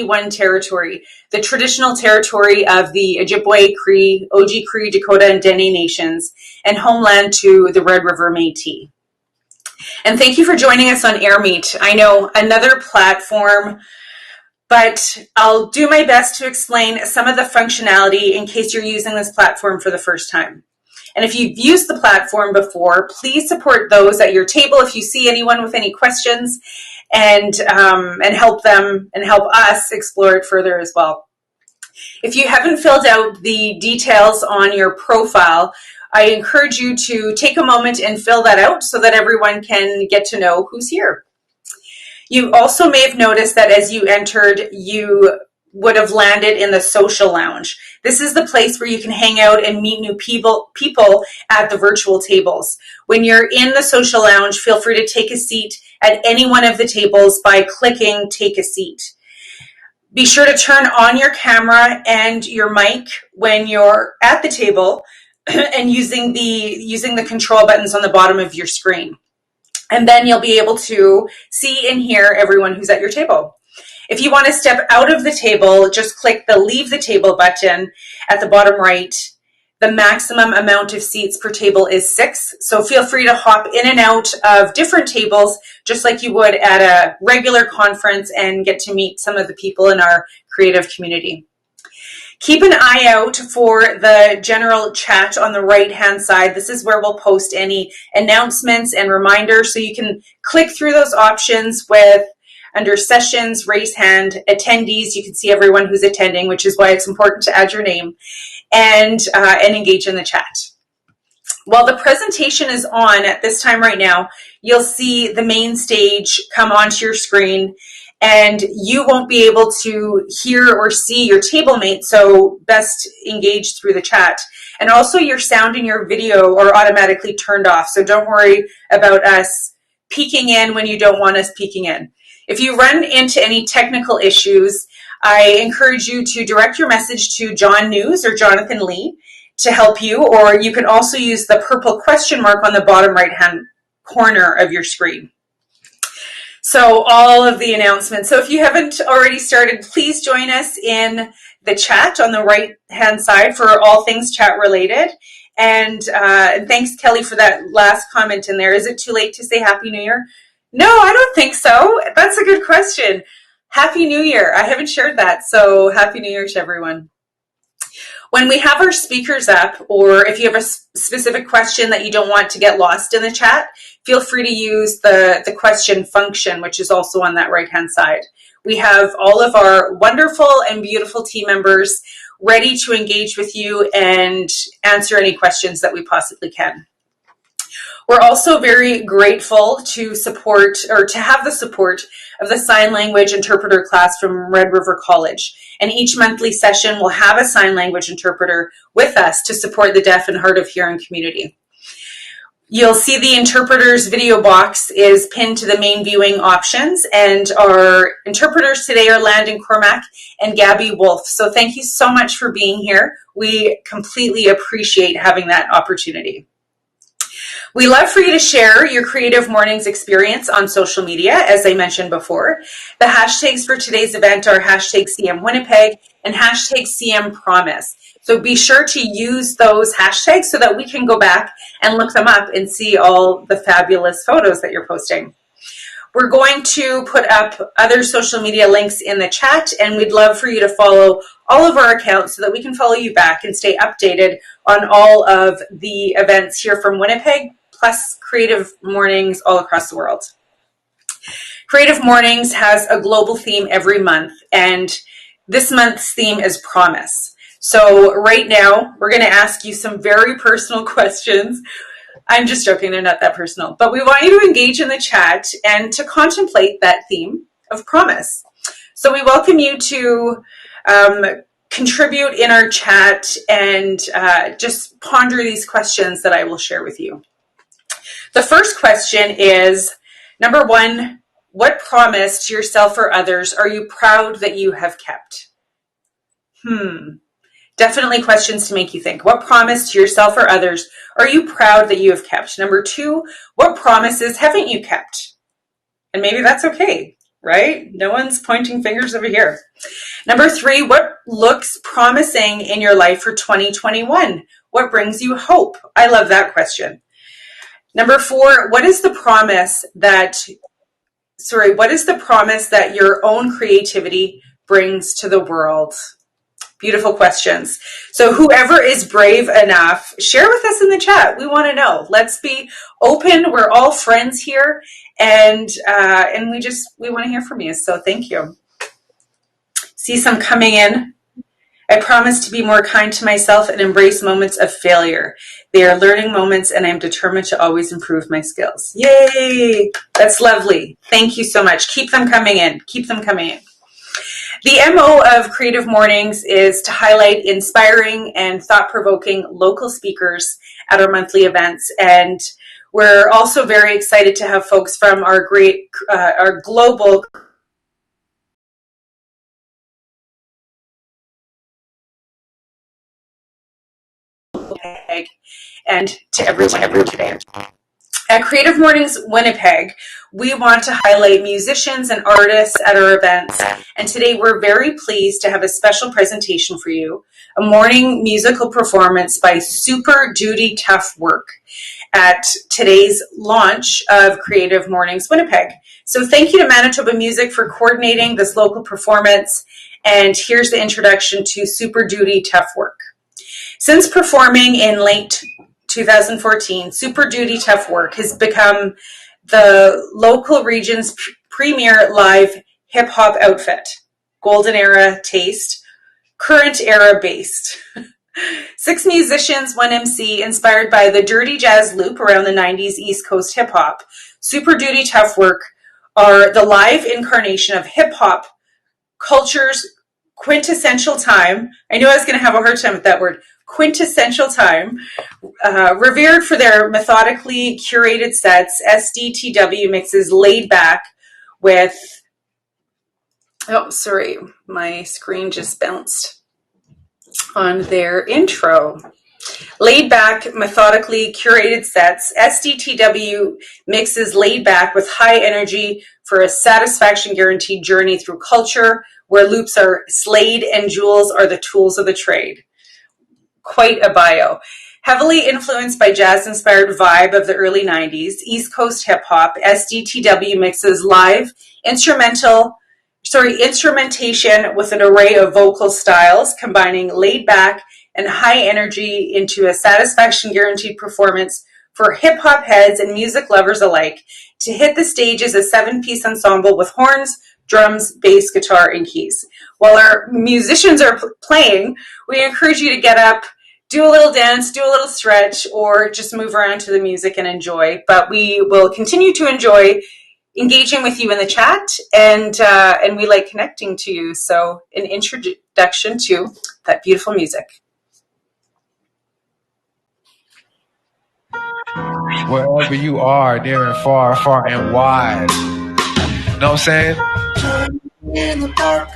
One territory, the traditional territory of the Ojibwe, Cree, Oji Cree, Dakota, and Dene nations, and homeland to the Red River Métis. And thank you for joining us on AirMeet. I know, another platform, but I'll do my best to explain some of the functionality in case you're using this platform for the first time. And if you've used the platform before, please support those at your table if you see anyone with any questions, and help them and help us explore it further as well. If you haven't filled out the details on your profile, I encourage you to take a moment and fill that out so that everyone can get to know who's here. You also may have noticed that as you entered, you would have landed in the social lounge. This is the place where you can hang out and meet new people at the virtual tables. When you're in the social lounge, feel free to take a seat at any one of the tables by clicking Take a Seat. Be sure to turn on your camera and your mic when you're at the table and using the control buttons on the bottom of your screen. And then you'll be able to see and hear everyone who's at your table. If you want to step out of the table, just click the Leave the Table button at the bottom right. The maximum amount of seats per table is 6, so feel free to hop in and out of different tables, just like you would at a regular conference, and get to meet some of the people in our creative community. Keep an eye out for the general chat on the right-hand side. This is where we'll post any announcements and reminders, so you can click through those options with under sessions, raise hand, attendees. You can see everyone who's attending, which is why it's important to add your name, and engage in the chat. While the presentation is on at this time right now, you'll see the main stage come onto your screen, and you won't be able to hear or see your table mate, so best engage through the chat. And also your sound and your video are automatically turned off, so don't worry about us peeking in when you don't want us peeking in. If you run into any technical issues, I encourage you to direct your message to John News or Jonathan Lee to help you, or you can also use the purple question mark on the bottom right-hand corner of your screen. So all of the announcements. So if you haven't already started, please join us in the chat on the right-hand side for all things chat related. And thanks, Kelly, for that last comment in there. Is it too late to say Happy New Year? No, I don't think so. That's a good question. Happy New Year. I haven't shared that, so Happy New Year to everyone. When we have our speakers up, or if you have a specific question that you don't want to get lost in the chat, feel free to use the question function, which is also on that right-hand side. We have all of our wonderful and beautiful team members ready to engage with you and answer any questions that we possibly can. We're also very grateful to have the support of the sign language interpreter class from Red River College. And each monthly session will have a sign language interpreter with us to support the deaf and hard of hearing community. You'll see the interpreter's video box is pinned to the main viewing options, and our interpreters today are Landon Cormack and Gabby Wolf. So thank you so much for being here. We completely appreciate having that opportunity. We love for you to share your Creative Mornings experience on social media, as I mentioned before. The hashtags for today's event are hashtag CM Winnipeg and hashtag CM Promise. So be sure to use those hashtags so that we can go back and look them up and see all the fabulous photos that you're posting. We're going to put up other social media links in the chat, and we'd love for you to follow all of our accounts so that we can follow you back and stay updated on all of the events here from Winnipeg, plus Creative Mornings all across the world. Creative Mornings has a global theme every month, and this month's theme is promise. So right now, we're going to ask you some very personal questions. I'm just joking, they're not that personal, but we want you to engage in the chat and to contemplate that theme of promise. So we welcome you to contribute in our chat and just ponder these questions that I will share with you. The first question is, number one, what promise to yourself or others are you proud that you have kept? Definitely questions to make you think. What promise to yourself or others are you proud that you have kept? Number two, what promises haven't you kept? And maybe that's okay. right? No one's pointing fingers over here. Number 3, what looks promising in your life for 2021? What brings you hope? I love that question. Number 4, what is the promise that your own creativity brings to the world? Beautiful questions. So whoever is brave enough, share with us in the chat. We want to know. Let's be open. We're all friends here, and we want to hear from you. So thank you. See some coming in. I promise to be more kind to myself and embrace moments of failure. They are learning moments, and I'm determined to always improve my skills. Yay! That's lovely. Thank you so much. Keep them coming in. Keep them coming in. The MO of Creative Mornings is to highlight inspiring and thought-provoking local speakers at our monthly events. And we're also very excited to have folks from our global and to everyone today. At Creative Mornings Winnipeg, we want to highlight musicians and artists at our events. And today we're very pleased to have a special presentation for you, a morning musical performance by Super Duty Tough Work at today's launch of Creative Mornings Winnipeg. So thank you to Manitoba Music for coordinating this local performance. And here's the introduction to Super Duty Tough Work. Since performing in late 2014, Super Duty Tough Work has become the local region's premier live hip-hop outfit. Golden era taste, current era based. 6 musicians, 1 MC, inspired by the dirty jazz loop around the 90s East Coast hip-hop. Super Duty Tough Work are the live incarnation of hip-hop culture's quintessential time. I knew I was going to have a hard time with that word. Quintessential time, revered for their methodically curated sets. SDTW mixes laid back with, oh, sorry, my screen just bounced on their intro. Laid back, methodically curated sets. SDTW mixes laid back with high energy for a satisfaction guaranteed journey through culture where loops are slayed and jewels are the tools of the trade. Quite a bio. Heavily influenced by jazz-inspired vibe of the early 90s, East Coast hip-hop, SDTW mixes live instrumentation with an array of vocal styles, combining laid-back and high energy into a satisfaction-guaranteed performance for hip-hop heads and music lovers alike. To hit the stage is a 7-piece ensemble with horns, drums, bass, guitar, and keys. While our musicians are playing, we encourage you to get up, do a little dance, do a little stretch, or just move around to the music and enjoy. But we will continue to enjoy engaging with you in the chat, and we like connecting to you. So an introduction to that beautiful music. Wherever you are, near and far, far and wide. You know what I'm saying? In the park.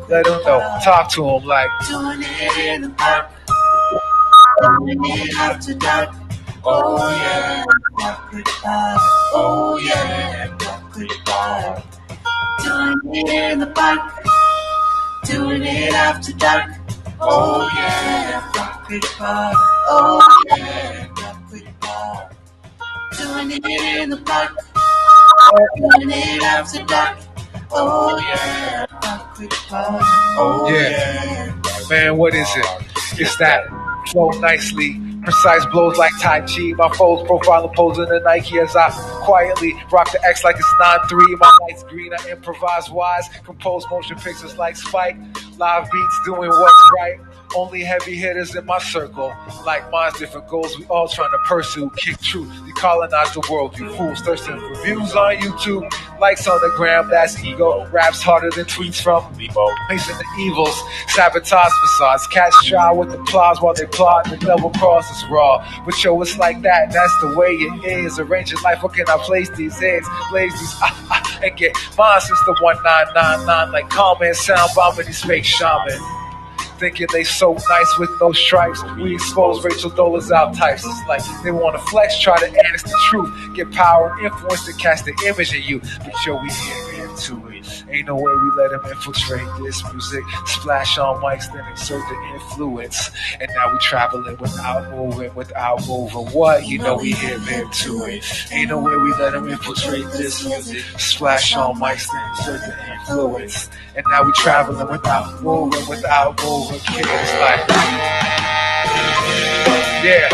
Let them know. Talk to them like. Doing it in the park. Doing it after dark. Oh yeah, oh yeah, doing it in the park. Doing it after dark. Oh yeah, oh yeah, doing it in the park. Doing it after dark. Oh yeah, oh yeah. Man, what is it? It's that flow nicely. Precise blows like Tai Chi. My foes profile and pose in the Nike as I quietly rock the X like it's 9-3. My lights green, I improvise wise. Compose motion pictures like Spike. Live beats doing what's right. Only heavy hitters in my circle. Like mine's different goals, we all trying to pursue. Kick truth, decolonize the world. You fools thirsting for views on YouTube. Likes on the gram, that's ego. Raps harder than tweets from Bebo. Facing the evils, sabotage facades. Cats try with applause while they plot. The double cross is raw. But yo, it's like that, that's the way it is. Arranging life, what can I place these eggs? Blaze these and get mine since the 1999. Like comment sound bombing these fake shaman. thinking they so nice with no stripes. We expose Rachel Dolezal types. It's like they want to flex, try to add us the truth, get power and influence to cast the image in you. But yo, we here to it. Ain't no way we let them infiltrate this music. Splash on mics, then exert the influence. And now we traveling without moving. What? You know we here to it. Ain't no way we let them infiltrate this music. Splash on mics, then exert the influence. And now we traveling without moving. Kids like, yeah.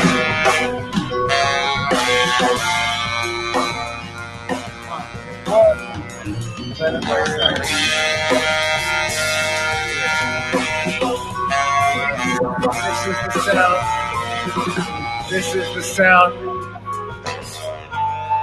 This is the sound.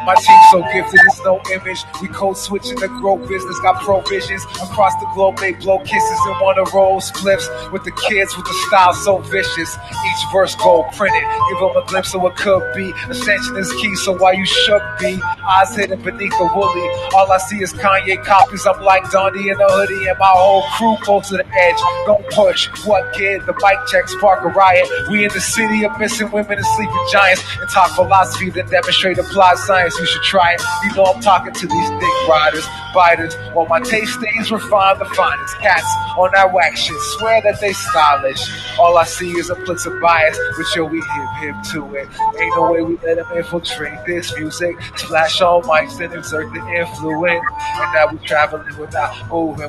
My team's so gifted, it's no image. We code switching the grow business, got provisions across the globe. They blow kisses and wanna roll spliffs with the kids with the style so vicious. Each verse gold printed, give them a glimpse of what could be. Ascension is key, so why you shook be? Eyes hidden beneath the woolly. All I see is Kanye copies. I'm like Dundee in a hoodie, and my whole crew close to the edge. Don't push. What kid? The bike checks spark a riot. We in the city of missing women and sleeping giants, and talk philosophy, then demonstrate applied science. You should try it. You know I'm talking to these dick riders, biters. While my taste stays refined, the finest cats on that whack shit swear that they stylish. All I see is a blitz of bias, but yo, we hip to it. Ain't no way we let them infiltrate this music. Splash on mics and exert the influence. And now we traveling without moving.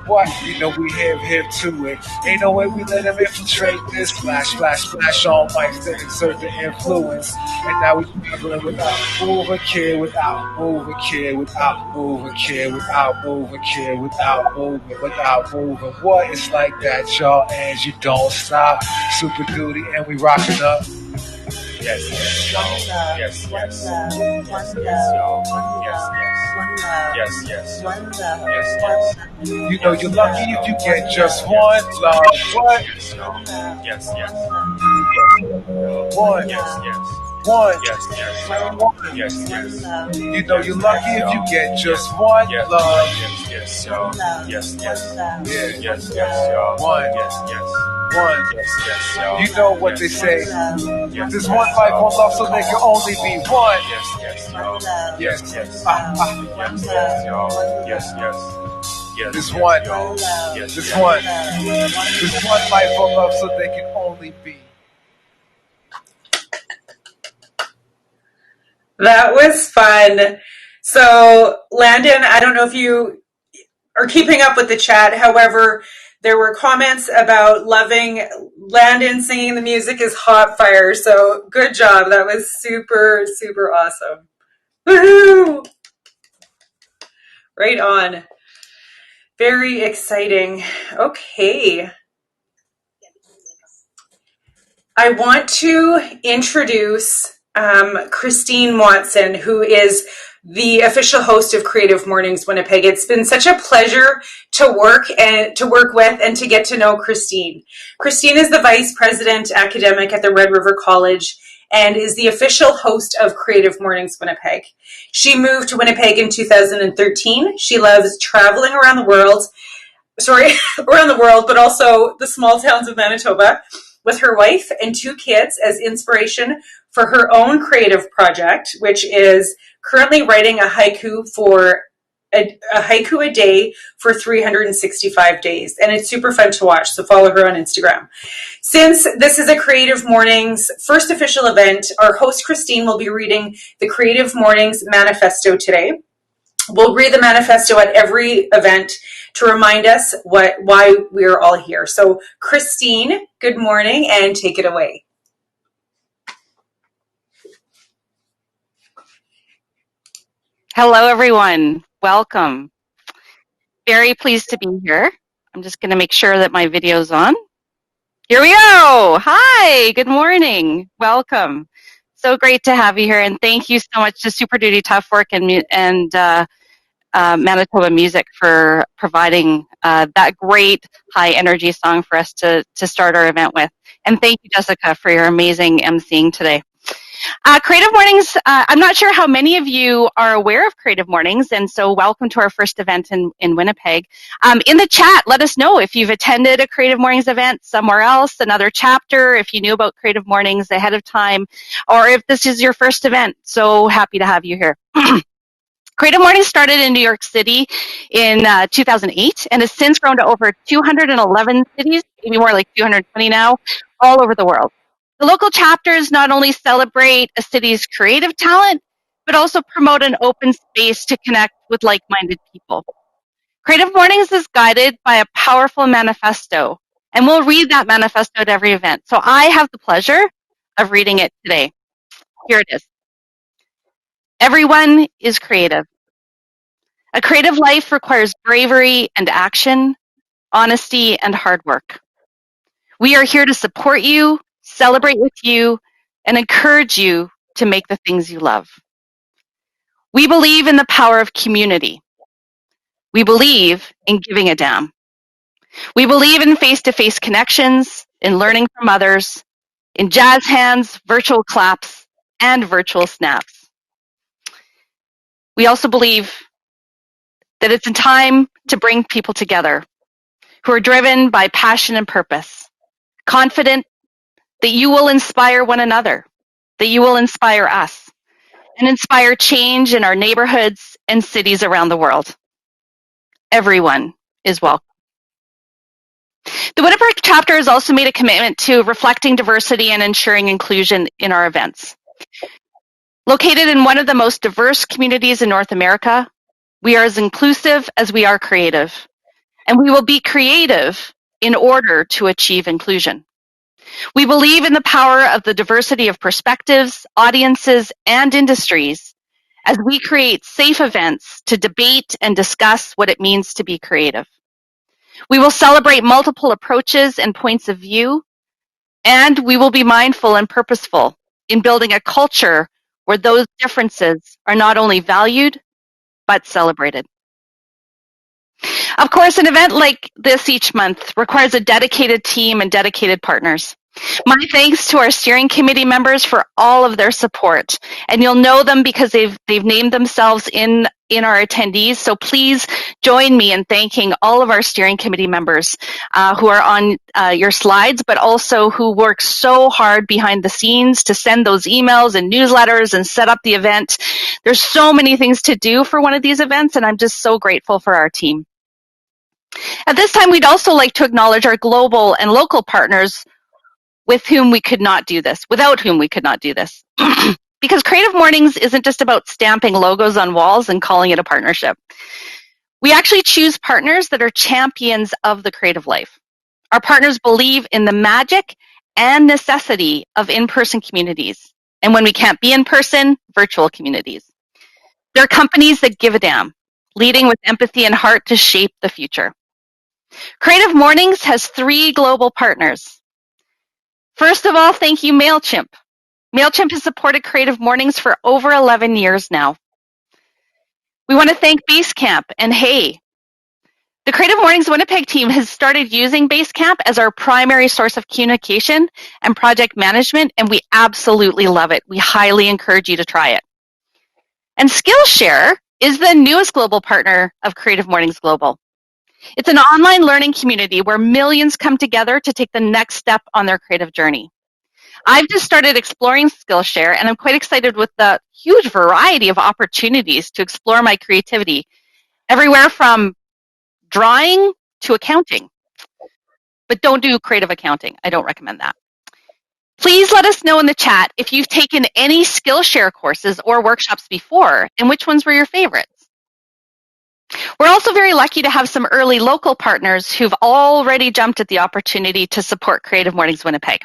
What? You know we hip to it. Ain't no way we let them infiltrate this. Splash on mics and exert the influence. And now we traveling without moving. What? It's like that, y'all, and you don't stop. Super duty, and we rocking up. Yes. You know you're lucky if you get just one love. What? Yes. One. You know you're lucky if you get just one love. One. You know what they say. There's one life, one love, so there can only be one. There's one. There's one life, one love, so there can only be. That was fun. So, Landon, I don't know if you are keeping up with the chat. However, there were comments about loving Landon singing the music is hot fire. So, good job. That was super, super awesome. Woohoo! Right on. Very exciting. Okay. I want to introduce Christine Watson, who is the official host of Creative Mornings Winnipeg. It's been such a pleasure to work with and to get to know Christine. Christine is the Vice President Academic at the Red River College and is the official host of Creative Mornings Winnipeg. She moved to Winnipeg in 2013. She loves traveling around the world, but also the small towns of Manitoba with her wife and 2 kids as inspiration for her own creative project, which is currently writing a haiku a day for 365 days. And it's super fun to watch, so follow her on Instagram. Since this is a Creative Mornings first official event, our host Christine will be reading the Creative Mornings Manifesto today. We'll read the manifesto at every event to remind us why we're all here. So Christine, good morning and take it away. Hello, everyone. Welcome. Very pleased to be here. I'm just going to make sure that my video's on. Here we go. Hi, good morning. Welcome. So great to have you here, and thank you so much to Super Duty Tough Work and Manitoba Music for providing that great high energy song for us to start our event with. And thank you, Jessica, for your amazing emceeing today. Creative Mornings, I'm not sure how many of you are aware of Creative Mornings, and so welcome to our first event in Winnipeg. In the chat, let us know if you've attended a Creative Mornings event somewhere else, another chapter, if you knew about Creative Mornings ahead of time, or if this is your first event. So happy to have you here. Creative Mornings started in New York City in 2008 and has since grown to over 211 cities, maybe more like 220 now, all over the world. The local chapters not only celebrate a city's creative talent, but also promote an open space to connect with like-minded people. Creative Mornings is guided by a powerful manifesto, and we'll read that manifesto at every event. So I have the pleasure of reading it today. Here it is. Everyone is creative. A creative life requires bravery and action, honesty and hard work. We are here to support you, celebrate with you, and encourage you to make the things you love. We believe in the power of community. We believe in giving a damn. We believe in face-to-face connections, in learning from others, in jazz hands, virtual claps, and virtual snaps. We also believe that it's a time to bring people together who are driven by passion and purpose, confident that you will inspire one another, that you will inspire us, and inspire change in our neighborhoods and cities around the world. Everyone is welcome. The Winnipeg chapter has also made a commitment to reflecting diversity and ensuring inclusion in our events. Located in one of the most diverse communities in North America, we are as inclusive as we are creative, and we will be creative in order to achieve inclusion. We believe in the power of the diversity of perspectives, audiences, and industries as we create safe events to debate and discuss what it means to be creative. We will celebrate multiple approaches and points of view, and we will be mindful and purposeful in building a culture where those differences are not only valued, but celebrated. Of course, an event like this each month requires a dedicated team and dedicated partners. My thanks to our steering committee members for all of their support. And you'll know them because they've named themselves in our attendees. So please join me in thanking all of our steering committee members who are on your slides, but also who work so hard behind the scenes to send those emails and newsletters and set up the event. There's so many things to do for one of these events, and I'm just so grateful for our team. At this time, we'd also like to acknowledge our global and local partners without whom we could not do this. Because Creative Mornings isn't just about stamping logos on walls and calling it a partnership. We actually choose partners that are champions of the creative life. Our partners believe in the magic and necessity of in-person communities. And when we can't be in person, virtual communities. They're companies that give a damn, leading with empathy and heart to shape the future. Creative Mornings has 3 global partners. First of all, thank you, MailChimp. MailChimp has supported Creative Mornings for over 11 years now. We want to thank Basecamp and Hey. The Creative Mornings Winnipeg team has started using Basecamp as our primary source of communication and project management, and we absolutely love it. We highly encourage you to try it. And Skillshare is the newest global partner of Creative Mornings Global. It's an online learning community where millions come together to take the next step on their creative journey. I've just started exploring Skillshare, and I'm quite excited with the huge variety of opportunities to explore my creativity, everywhere from drawing to accounting. But don't do creative accounting. I don't recommend that. Please let us know in the chat if you've taken any Skillshare courses or workshops before, and which ones were your favorites. We're also very lucky to have some early local partners who've already jumped at the opportunity to support Creative Mornings Winnipeg.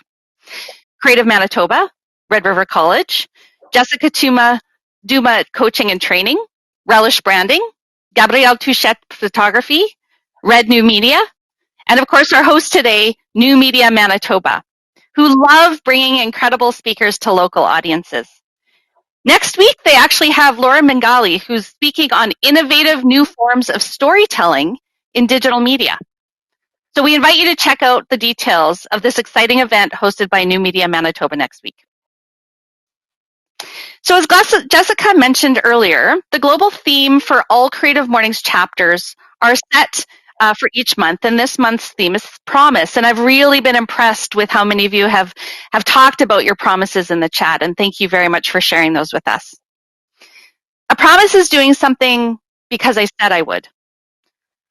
Creative Manitoba, Red River College, Jessica Duma Coaching and Training, Relish Branding, Gabrielle Touchette Photography, Red New Media, and of course our host today, New Media Manitoba, who love bringing incredible speakers to local audiences. Next week, they actually have Laura Mengali, who's speaking on innovative new forms of storytelling in digital media. So we invite you to check out the details of this exciting event hosted by New Media Manitoba next week. So as Jessica mentioned earlier, the global theme for all Creative Mornings chapters are set for each month, and this month's theme is promise. And I've really been impressed with how many of you have talked about your promises in the chat, and thank you very much for sharing those with us. A promise is doing something because I said I would.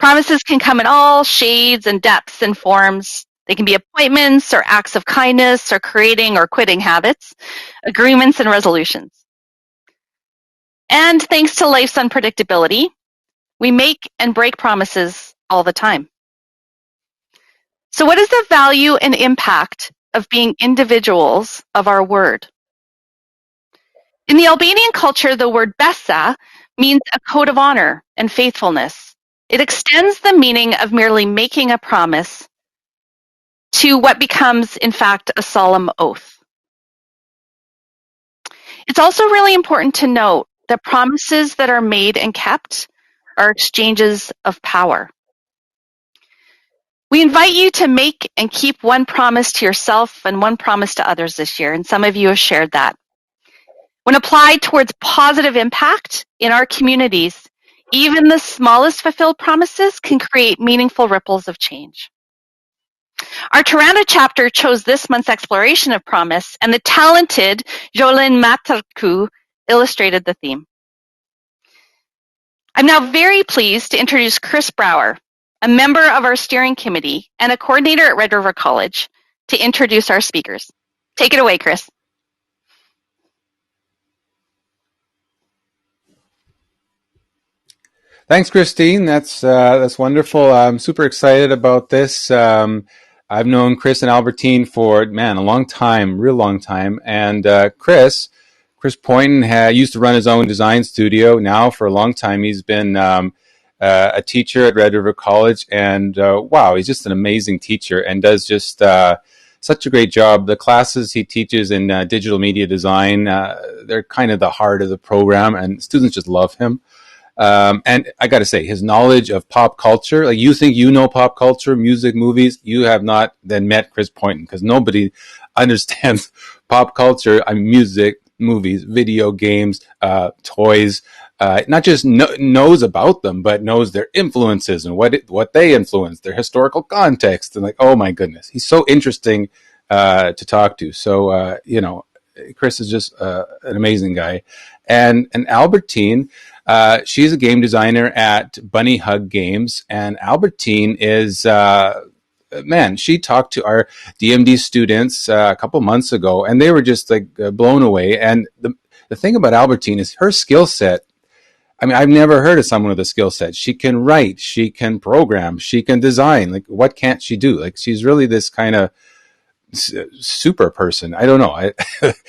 Promises can come in all shades and depths and forms. They can be appointments or acts of kindness or creating or quitting habits, agreements and resolutions. And thanks to life's unpredictability, we make and break promises all the time. So what is the value and impact of being individuals of our word? In the Albanian culture, the word besa means a code of honor and faithfulness. It extends the meaning of merely making a promise to what becomes, in fact, a solemn oath. It's also really important to note that promises that are made and kept are exchanges of power. We invite you to make and keep one promise to yourself and one promise to others this year, and some of you have shared that. When applied towards positive impact in our communities, even the smallest fulfilled promises can create meaningful ripples of change. Our Toronto chapter chose this month's exploration of promise, and the talented Jolene Matarku illustrated the theme. I'm now very pleased to introduce Chris Brower, a member of our steering committee and a coordinator at Red River College, to introduce our speakers. Take it away, Chris. Thanks, Christine. That's wonderful. I'm super excited about this. I've known Chris and Albertine for, a long time, real long time. And Chris Pointon used to run his own design studio. Now, for a long time, he's been a teacher at Red River College. And wow, he's just an amazing teacher and does just such a great job. The classes he teaches in digital media design, they're kind of the heart of the program, and students just love him. And I got to say, his knowledge of pop culture, like you think you know pop culture, music, movies, you have not then met Chris Pointon, because nobody understands pop culture, music, movies, video games, toys, not just knows about them, but knows their influences and what they influence, their historical context. And like, oh my goodness, he's so interesting to talk to. So, Chris is just an amazing guy. And Albertine, she's a game designer at Bunny Hug Games, and Albertine is, she talked to our DMD students a couple months ago, and they were just like blown away. And the thing about Albertine is her skill set. I've never heard of someone with a skill set. She can write, she can program, she can design. Like, what can't she do? Like, she's really this kind of super person. I don't know.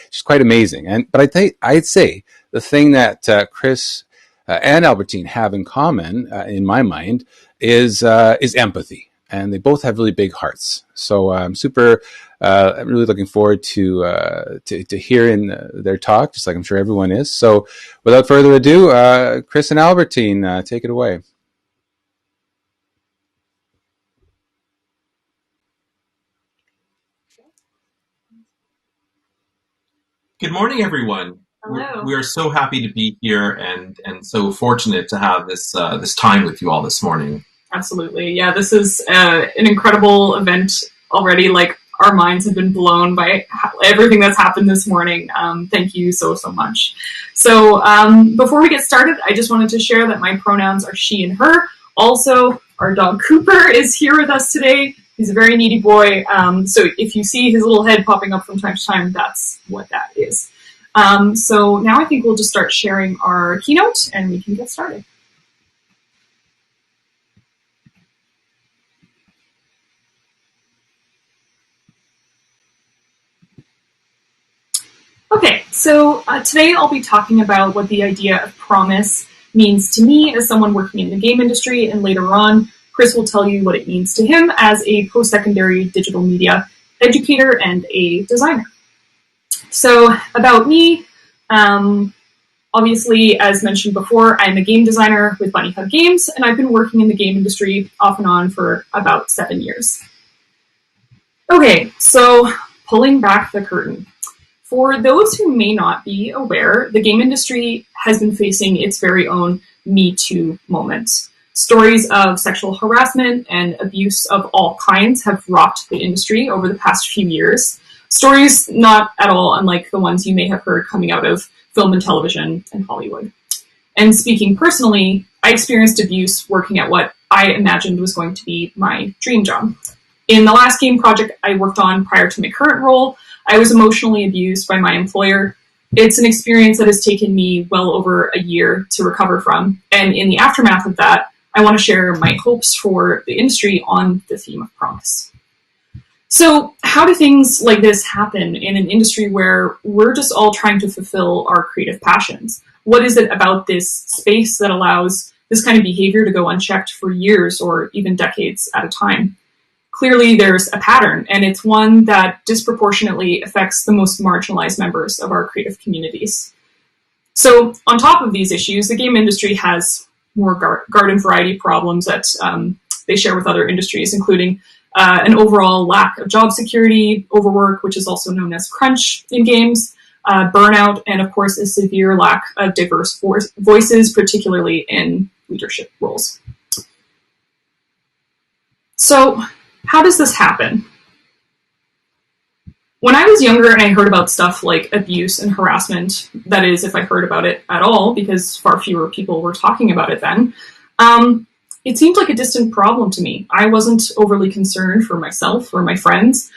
She's quite amazing. But I'd say the thing that Chris and Albertine have in common, in my mind, is empathy, and they both have really big hearts. So I'm really looking forward to hearing their talk, just like I'm sure everyone is. So without further ado, Chris and Albertine, take it away. Good morning, everyone. Hello. We are so happy to be here and so fortunate to have this time with you all this morning. Absolutely. Yeah, this is an incredible event already. Like, our minds have been blown by everything that's happened this morning. Thank you so much. So before we get started, I just wanted to share that my pronouns are she and her. Also, our dog Cooper is here with us today. He's a very needy boy. So if you see his little head popping up from time to time, that's what that is. So now I think we'll just start sharing our keynote and we can get started. Okay, so today I'll be talking about what the idea of promise means to me as someone working in the game industry, and later on, Chris will tell you what it means to him as a post-secondary digital media educator and a designer. So about me, obviously, as mentioned before, I'm a game designer with Bunny Hug Games, and I've been working in the game industry off and on for about 7 years. Okay, so pulling back the curtain. For those who may not be aware, the game industry has been facing its very own Me Too moment. Stories of sexual harassment and abuse of all kinds have rocked the industry over the past few years. Stories not at all unlike the ones you may have heard coming out of film and television and Hollywood. And speaking personally, I experienced abuse working at what I imagined was going to be my dream job. In the last game project I worked on prior to my current role, I was emotionally abused by my employer. It's an experience that has taken me well over a year to recover from. And in the aftermath of that, I want to share my hopes for the industry on the theme of promise. So how do things like this happen in an industry where we're just all trying to fulfill our creative passions? What is it about this space that allows this kind of behavior to go unchecked for years or even decades at a time? Clearly, there's a pattern, and it's one that disproportionately affects the most marginalized members of our creative communities. So on top of these issues, the game industry has more garden variety problems that they share with other industries, including an overall lack of job security, overwork, which is also known as crunch in games, burnout, and of course a severe lack of diverse voices, particularly in leadership roles. So how does this happen? When I was younger and I heard about stuff like abuse and harassment, that is, if I heard about it at all, because far fewer people were talking about it then, it seemed like a distant problem to me. I wasn't overly concerned for myself or my friends,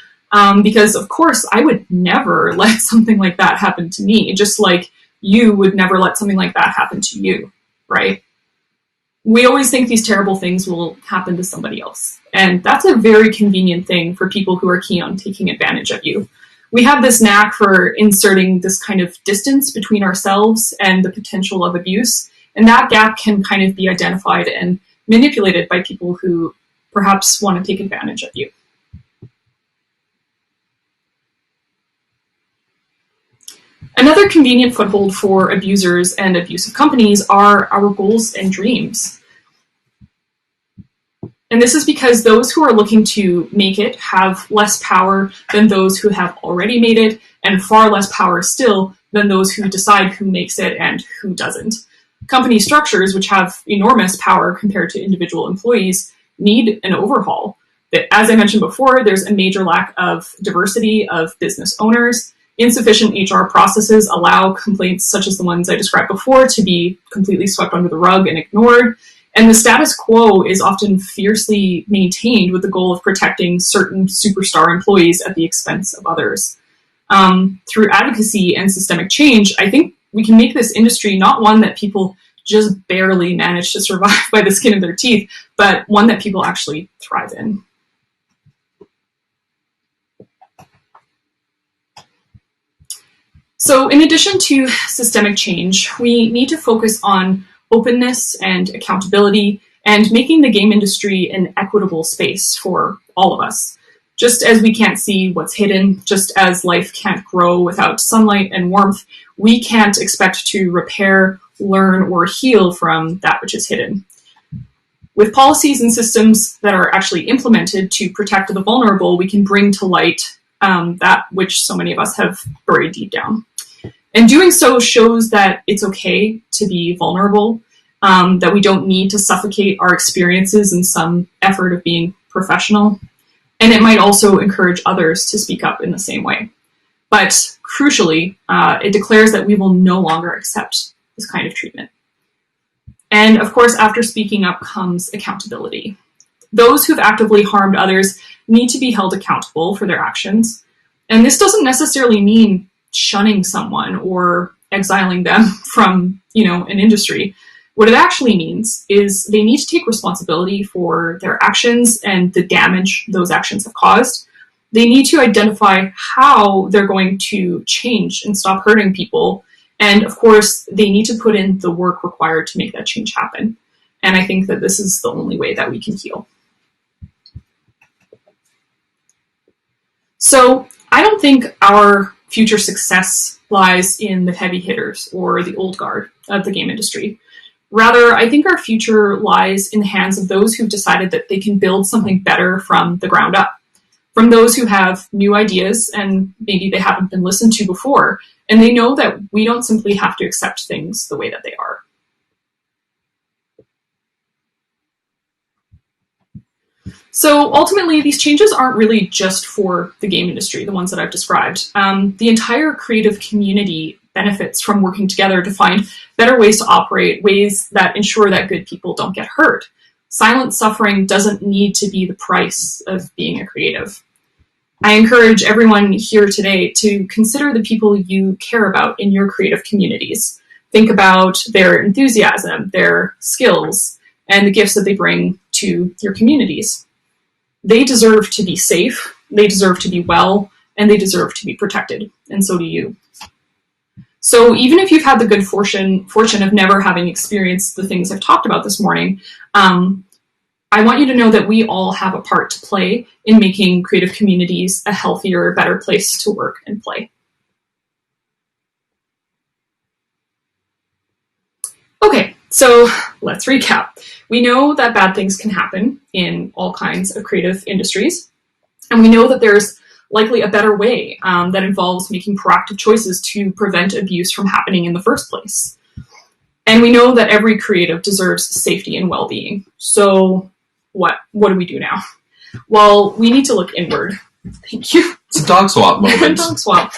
because of course I would never let something like that happen to me, just like you would never let something like that happen to you, right? We always think these terrible things will happen to somebody else. And that's a very convenient thing for people who are keen on taking advantage of you. We have this knack for inserting this kind of distance between ourselves and the potential of abuse. And that gap can kind of be identified and manipulated by people who perhaps want to take advantage of you. Another convenient foothold for abusers and abusive companies are our goals and dreams. And this is because those who are looking to make it have less power than those who have already made it, and far less power still than those who decide who makes it and who doesn't. Company structures, which have enormous power compared to individual employees, need an overhaul. As I mentioned before, there's a major lack of diversity of business owners. Insufficient HR processes allow complaints such as the ones I described before to be completely swept under the rug and ignored. And the status quo is often fiercely maintained with the goal of protecting certain superstar employees at the expense of others. Through advocacy and systemic change, I think we can make this industry not one that people just barely manage to survive by the skin of their teeth, but one that people actually thrive in. So in addition to systemic change, we need to focus on openness and accountability and making the game industry an equitable space for all of us. Just as we can't see what's hidden, just as life can't grow without sunlight and warmth, we can't expect to repair, learn, or heal from that which is hidden. With policies and systems that are actually implemented to protect the vulnerable, we can bring to light that which so many of us have buried deep down. And doing so shows that it's okay to be vulnerable, that we don't need to suffocate our experiences in some effort of being professional. And it might also encourage others to speak up in the same way. But crucially, it declares that we will no longer accept this kind of treatment. And of course, after speaking up comes accountability. Those who've actively harmed others need to be held accountable for their actions. And this doesn't necessarily mean shunning someone or exiling them from, an industry. What it actually means is they need to take responsibility for their actions and the damage those actions have caused. They need to identify how they're going to change and stop hurting people. And of course, they need to put in the work required to make that change happen. And I think that this is the only way that we can heal. So I don't think our future success lies in the heavy hitters or the old guard of the game industry. Rather, I think our future lies in the hands of those who've decided that they can build something better from the ground up. from those who have new ideas and maybe they haven't been listened to before, and they know that we don't simply have to accept things the way that they are. So ultimately, these changes aren't really just for the game industry, the ones that I've described. The entire creative community benefits from working together to find better ways to operate, ways that ensure that good people don't get hurt. Silent suffering doesn't need to be the price of being a creative. I encourage everyone here today to consider the people you care about in your creative communities. Think about their enthusiasm, their skills, and the gifts that they bring to your communities. They deserve to be safe, they deserve to be well, and they deserve to be protected, and so do you. So even if you've had the good fortune of never having experienced the things I've talked about this morning, I want you to know that we all have a part to play in making creative communities a healthier, better place to work and play. Okay, so let's recap. We know that bad things can happen in all kinds of creative industries, and we know that there's likely a better way that involves making proactive choices to prevent abuse from happening in the first place. And we know that every creative deserves safety and well-being. So what do we do now? Well, we need to look inward. Thank you. It's a dog swap moment. Dog swap.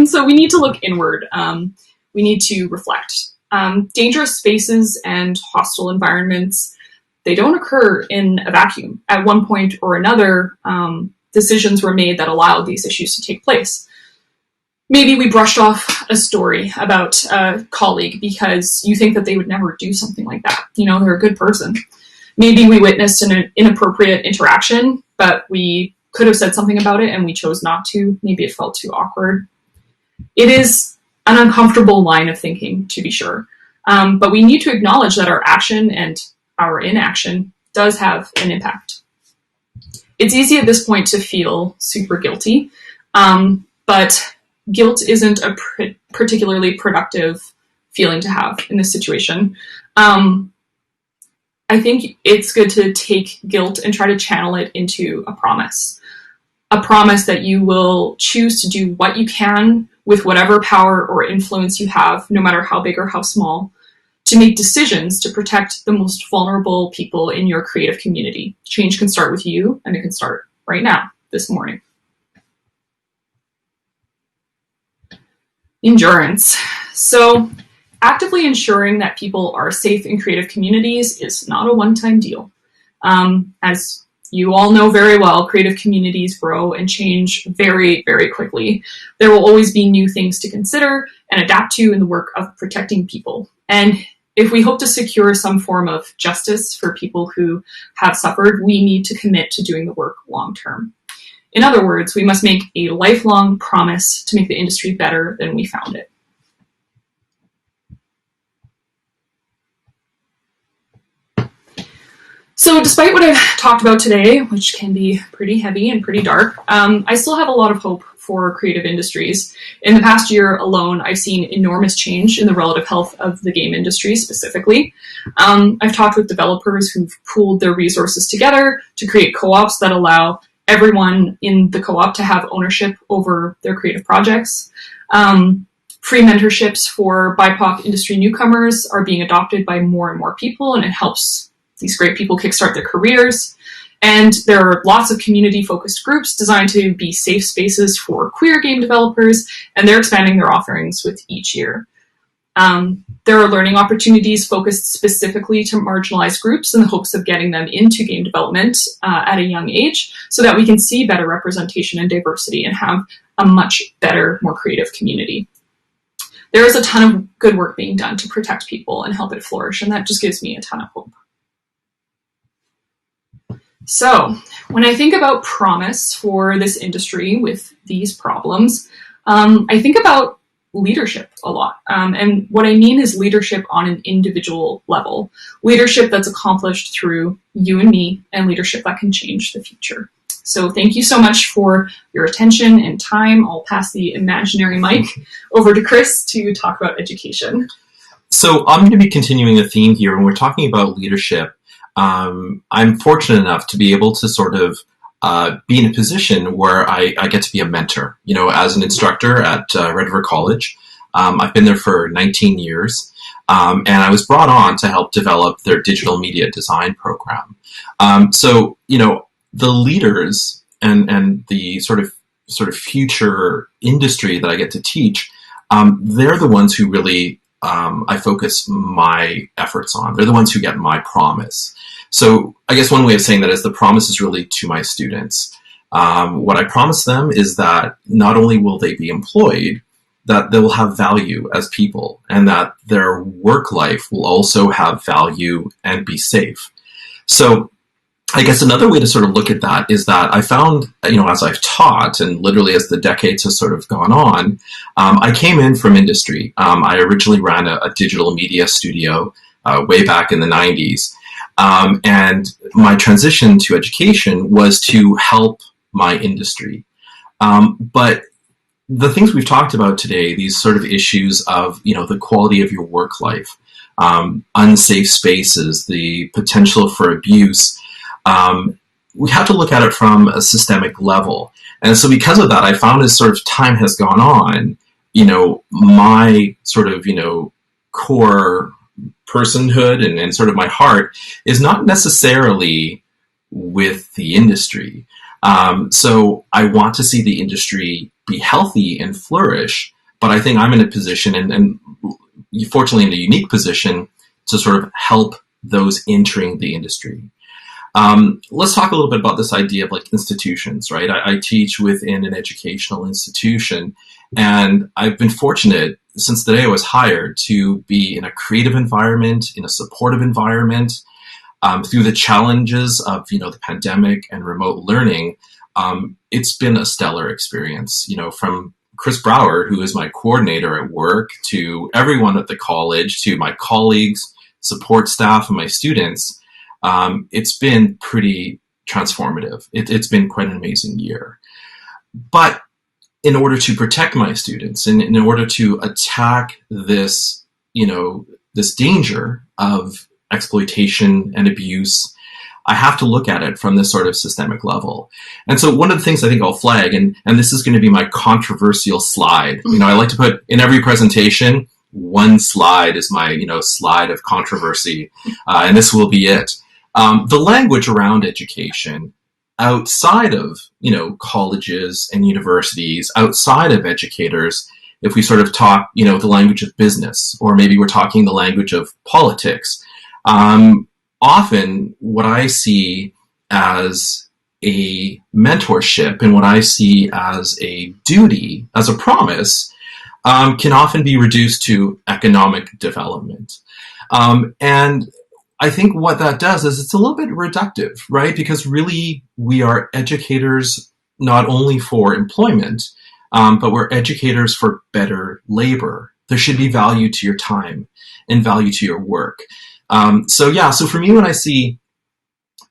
So we need to look inward. We need to reflect. Dangerous spaces and hostile environments, they don't occur in a vacuum. At one point or another, decisions were made that allowed these issues to take place. Maybe we brushed off a story about a colleague because you think that they would never do something like that. You know, they're a good person. Maybe we witnessed an inappropriate interaction, but we could have said something about it and we chose not to. Maybe it felt too awkward. It is an uncomfortable line of thinking, to be sure. But we need to acknowledge that our action and our inaction does have an impact. It's easy at this point to feel super guilty, but guilt isn't a particularly productive feeling to have in this situation. I think it's good to take guilt and try to channel it into a promise that you will choose to do what you can with whatever power or influence you have, no matter how big or how small, to make decisions to protect the most vulnerable people in your creative community. Change can start with you, and it can start right now, this morning. Endurance. So, actively ensuring that people are safe in creative communities is not a one-time deal. As you all know very well, creative communities grow and change very, very quickly. There will always be new things to consider and adapt to in the work of protecting people. And if we hope to secure some form of justice for people who have suffered, we need to commit to doing the work long-term. In other words, we must make a lifelong promise to make the industry better than we found it. So despite what I've talked about today, which can be pretty heavy and pretty dark, I still have a lot of hope for creative industries. In the past year alone, I've seen enormous change in the relative health of the game industry specifically. I've talked with developers who've pooled their resources together to create co-ops that allow everyone in the co-op to have ownership over their creative projects. Free mentorships for BIPOC industry newcomers are being adopted by more and more people, and it helps these great people kickstart their careers. And there are lots of community-focused groups designed to be safe spaces for queer game developers, and they're expanding their offerings with each year. There are learning opportunities focused specifically to marginalized groups in the hopes of getting them into game development at a young age so that we can see better representation and diversity and have a much better, more creative community. There is a ton of good work being done to protect people and help it flourish, and that just gives me a ton of hope. So, when I think about promise for this industry with these problems, I think about leadership a lot. And what I mean is leadership on an individual level. Leadership that's accomplished through you and me, and leadership that can change the future. So thank you so much for your attention and time. I'll pass the imaginary mic over to Chris to talk about education. So I'm going to be continuing a theme here when we're talking about leadership. I'm fortunate enough to be able to sort of be in a position where I get to be a mentor. As an instructor at Red River College, I've been there for 19 years, and I was brought on to help develop their digital media design program. So the leaders and the sort of future industry that I get to teach, they're the ones who really I focus my efforts on. They're the ones who get my promise. So I guess one way of saying that is the promise is really to my students. What I promise them is that not only will they be employed, that they will have value as people, and that their work life will also have value and be safe. So I guess another way to sort of look at that is that I found, as I've taught and literally as the decades have sort of gone on, I came in from industry. I originally ran a digital media studio way back in the 90s. And my transition to education was to help my industry. But the things we've talked about today, these sort of issues of, the quality of your work life, unsafe spaces, the potential for abuse, we have to look at it from a systemic level. And so because of that, I found as sort of time has gone on, my sort of, core personhood and sort of my heart is not necessarily with the industry. So I want to see the industry be healthy and flourish, but I think I'm in a position and fortunately in a unique position to sort of help those entering the industry. Let's talk a little bit about this idea of like institutions, right? I teach within an educational institution, and I've been fortunate since the day I was hired to be in a creative environment, in a supportive environment, through the challenges of, the pandemic and remote learning. It's been a stellar experience, from Chris Brower, who is my coordinator at work, to everyone at the college, to my colleagues, support staff, and my students. It's been pretty transformative. It's been quite an amazing year. But in order to protect my students and in order to attack this, this danger of exploitation and abuse, I have to look at it from this sort of systemic level. And so one of the things I think I'll flag, and this is going to be my controversial slide. I like to put in every presentation, one slide is my, slide of controversy, and this will be it. The language around education outside of, colleges and universities, outside of educators, if we sort of talk, the language of business, or maybe we're talking the language of politics, often what I see as a mentorship and what I see as a duty, as a promise, can often be reduced to economic development. And I think what that does is it's a little bit reductive, right? Because really we are educators not only for employment, but we're educators for better labor. There should be value to your time and value to your work. So for me, when I see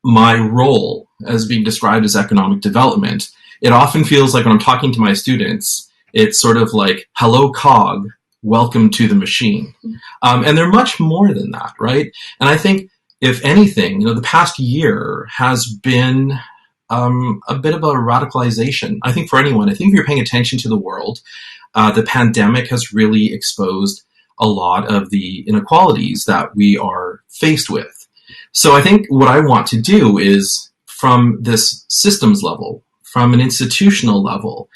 my role as being described as economic development, it often feels like when I'm talking to my students, it's sort of like, hello, cog. Welcome to the machine. And they're much more than that, right? And I think, if anything, the past year has been a bit of a radicalization, I think, for anyone. I think if you're paying attention to the world, the pandemic has really exposed a lot of the inequalities that we are faced with. So I think what I want to do is, from this systems level, from an institutional level,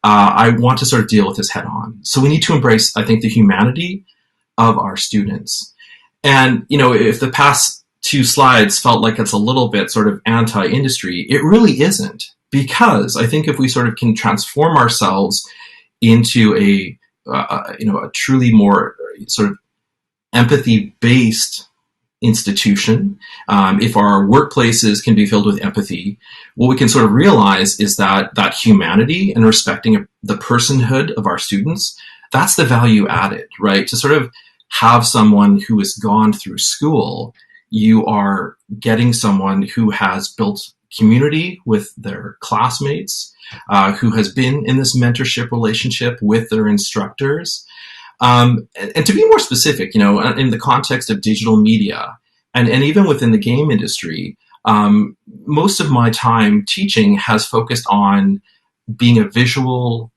I want to sort of deal with this head on. So we need to embrace, I think, the humanity of our students. And, if the past two slides felt like it's a little bit sort of anti-industry, it really isn't. Because I think if we sort of can transform ourselves into a truly more sort of empathy-based institution, if our workplaces can be filled with empathy, what we can sort of realize is that humanity and respecting the personhood of our students, that's the value added, right? To sort of have someone who has gone through school, you are getting someone who has built community with their classmates, who has been in this mentorship relationship with their instructors. And to be more specific, in the context of digital media, and even within the game industry, most of my time teaching has focused on being a visual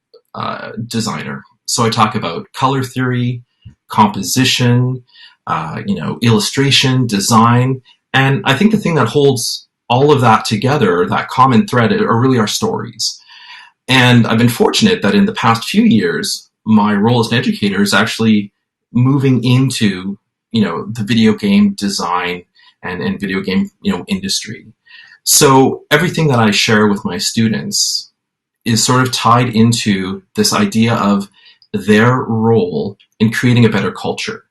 designer. So I talk about color theory, composition, illustration, design. And I think the thing that holds all of that together, that common thread, are really our stories. And I've been fortunate that in the past few years, my role as an educator is actually moving into, the video game design and video game, industry. So everything that I share with my students is sort of tied into this idea of their role in creating a better culture.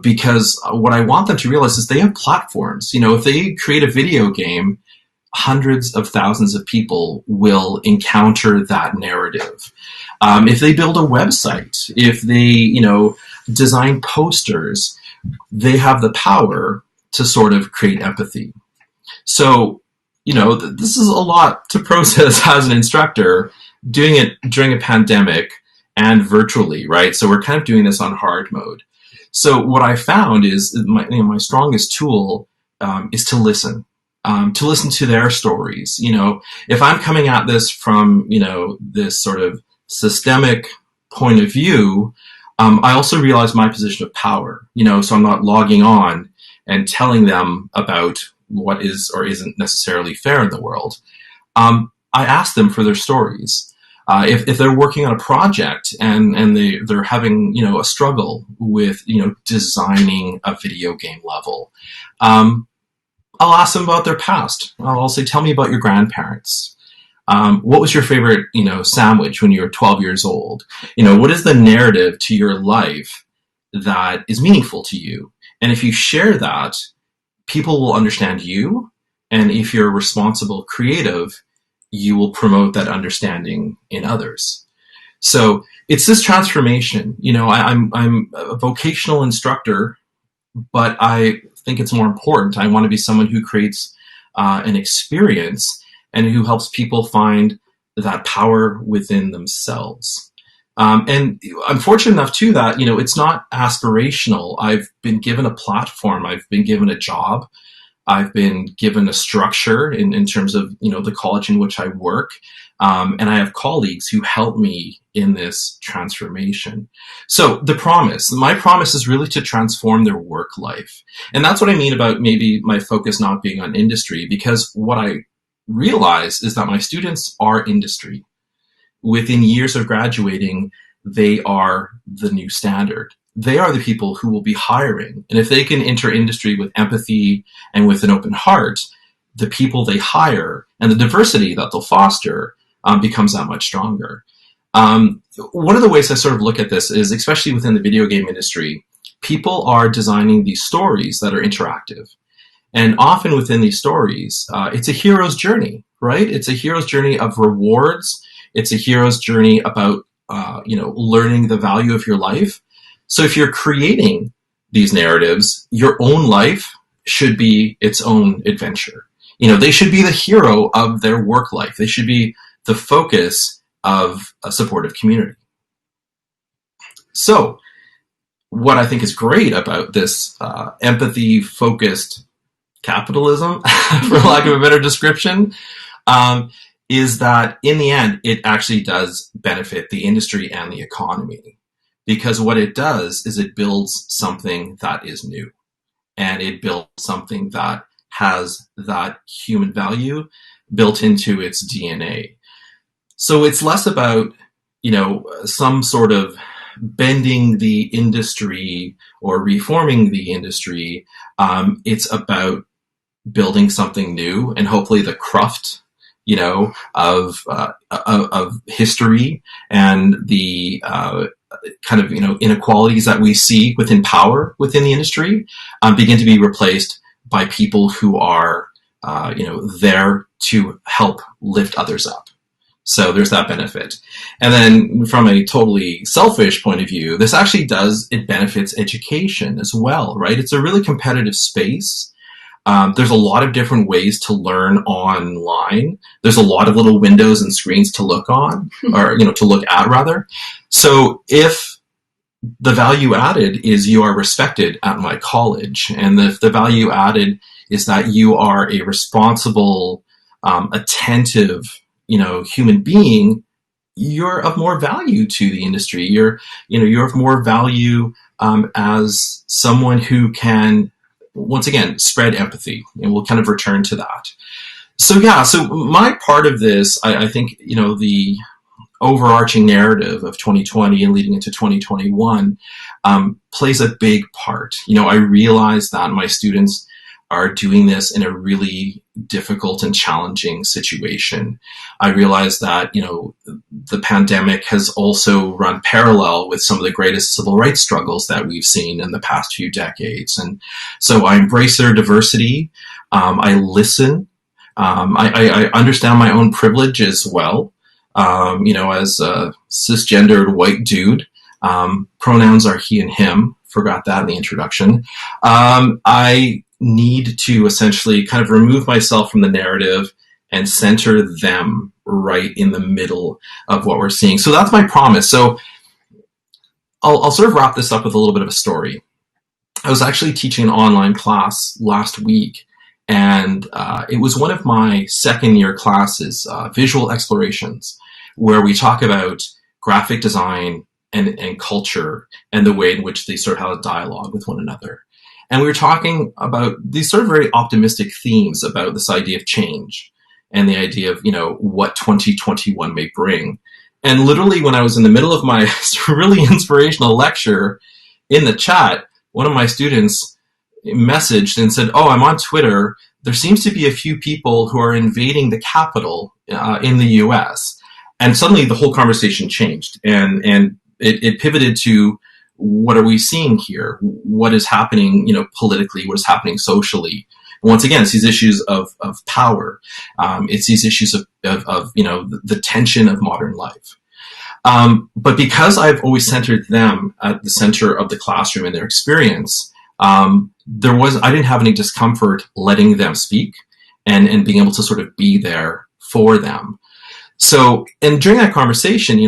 Because what I want them to realize is they have platforms. If they create a video game, hundreds of thousands of people will encounter that narrative. If they build a website, if they, design posters, they have the power to sort of create empathy. So, this is a lot to process as an instructor, doing it during a pandemic and virtually, right? So we're kind of doing this on hard mode. So what I found is my strongest tool is to listen to their stories. If I'm coming at this from, this sort of systemic point of view, I also realize my position of power, so I'm not logging on and telling them about what is or isn't necessarily fair in the world. I ask them for their stories. If they're working on a project and they're having, a struggle with, designing a video game level, I'll ask them about their past. I'll say, tell me about your grandparents. What was your favorite, sandwich when you were 12 years old? What is the narrative to your life that is meaningful to you? And if you share that, people will understand you. And if you're responsible, creative, you will promote that understanding in others. So it's this transformation. I'm a vocational instructor, but I think it's more important. I want to be someone who creates an experience and who helps people find that power within themselves. And I'm fortunate enough too that, it's not aspirational. I've been given a platform. I've been given a job. I've been given a structure in terms of, the college in which I work. And I have colleagues who help me in this transformation. So my promise is really to transform their work life. And that's what I mean about maybe my focus not being on industry, because what I realize is that my students are industry. Within years of graduating, they are the new standard. They are the people who will be hiring. And if they can enter industry with empathy and with an open heart, the people they hire and the diversity that they'll foster becomes that much stronger. One of the ways I sort of look at this is, especially within the video game industry, people are designing these stories that are interactive. And often within these stories, it's a hero's journey, right? It's a hero's journey of rewards. It's a hero's journey about, learning the value of your life. So if you're creating these narratives, your own life should be its own adventure. They should be the hero of their work life. They should be the focus of a supportive community. So what I think is great about this empathy-focused capitalism, for lack of a better description, is that in the end, it actually does benefit the industry and the economy. Because what it does is it builds something that is new. And it builds something that has that human value built into its DNA. So it's less about, some sort of bending the industry or reforming the industry. It's about building something new, and hopefully the craft, of history and the kind of inequalities that we see within power within the industry begin to be replaced by people who are there to help lift others up. So there's that benefit. And then from a totally selfish point of view, this actually it benefits education as well, right? It's a really competitive space. There's a lot of different ways to learn online. There's a lot of little windows and screens to look on, or, to look at rather. So if the value added is you are respected at my college. And the value added is that you are a responsible, attentive, human being. You're of more value to the industry. You're of more value as someone who can, once again, spread empathy. And we'll kind of return to that. So my part of this, I think, the overarching narrative of 2020 and leading into 2021 plays a big part. I realize that my students are doing this in a really difficult and challenging situation. I realize that, the pandemic has also run parallel with some of the greatest civil rights struggles that we've seen in the past few decades. And so I embrace their diversity. I listen. I understand my own privilege as well. As a cisgendered white dude, pronouns are he and him. Forgot that in the introduction. I need to essentially kind of remove myself from the narrative and center them right in the middle of what we're seeing. So that's my promise. So I'll sort of wrap this up with a little bit of a story. I was actually teaching an online class last week, and it was one of my second year classes, visual explorations, where we talk about graphic design and culture and the way in which they sort of have a dialogue with one another. And we were talking about these sort of very optimistic themes about this idea of change and the idea of, what 2021 may bring. And literally when I was in the middle of my really inspirational lecture, in the chat, one of my students messaged and said, "Oh, I'm on Twitter. There seems to be a few people who are invading the Capitol in the US." And suddenly the whole conversation changed, and it pivoted to, what are we seeing here? What is happening, politically? What is happening socially? And once again, it's these issues of power. It's these issues of the tension of modern life. But because I've always centered them at the center of the classroom and their experience, I didn't have any discomfort letting them speak and being able to sort of be there for them. So, and during that conversation,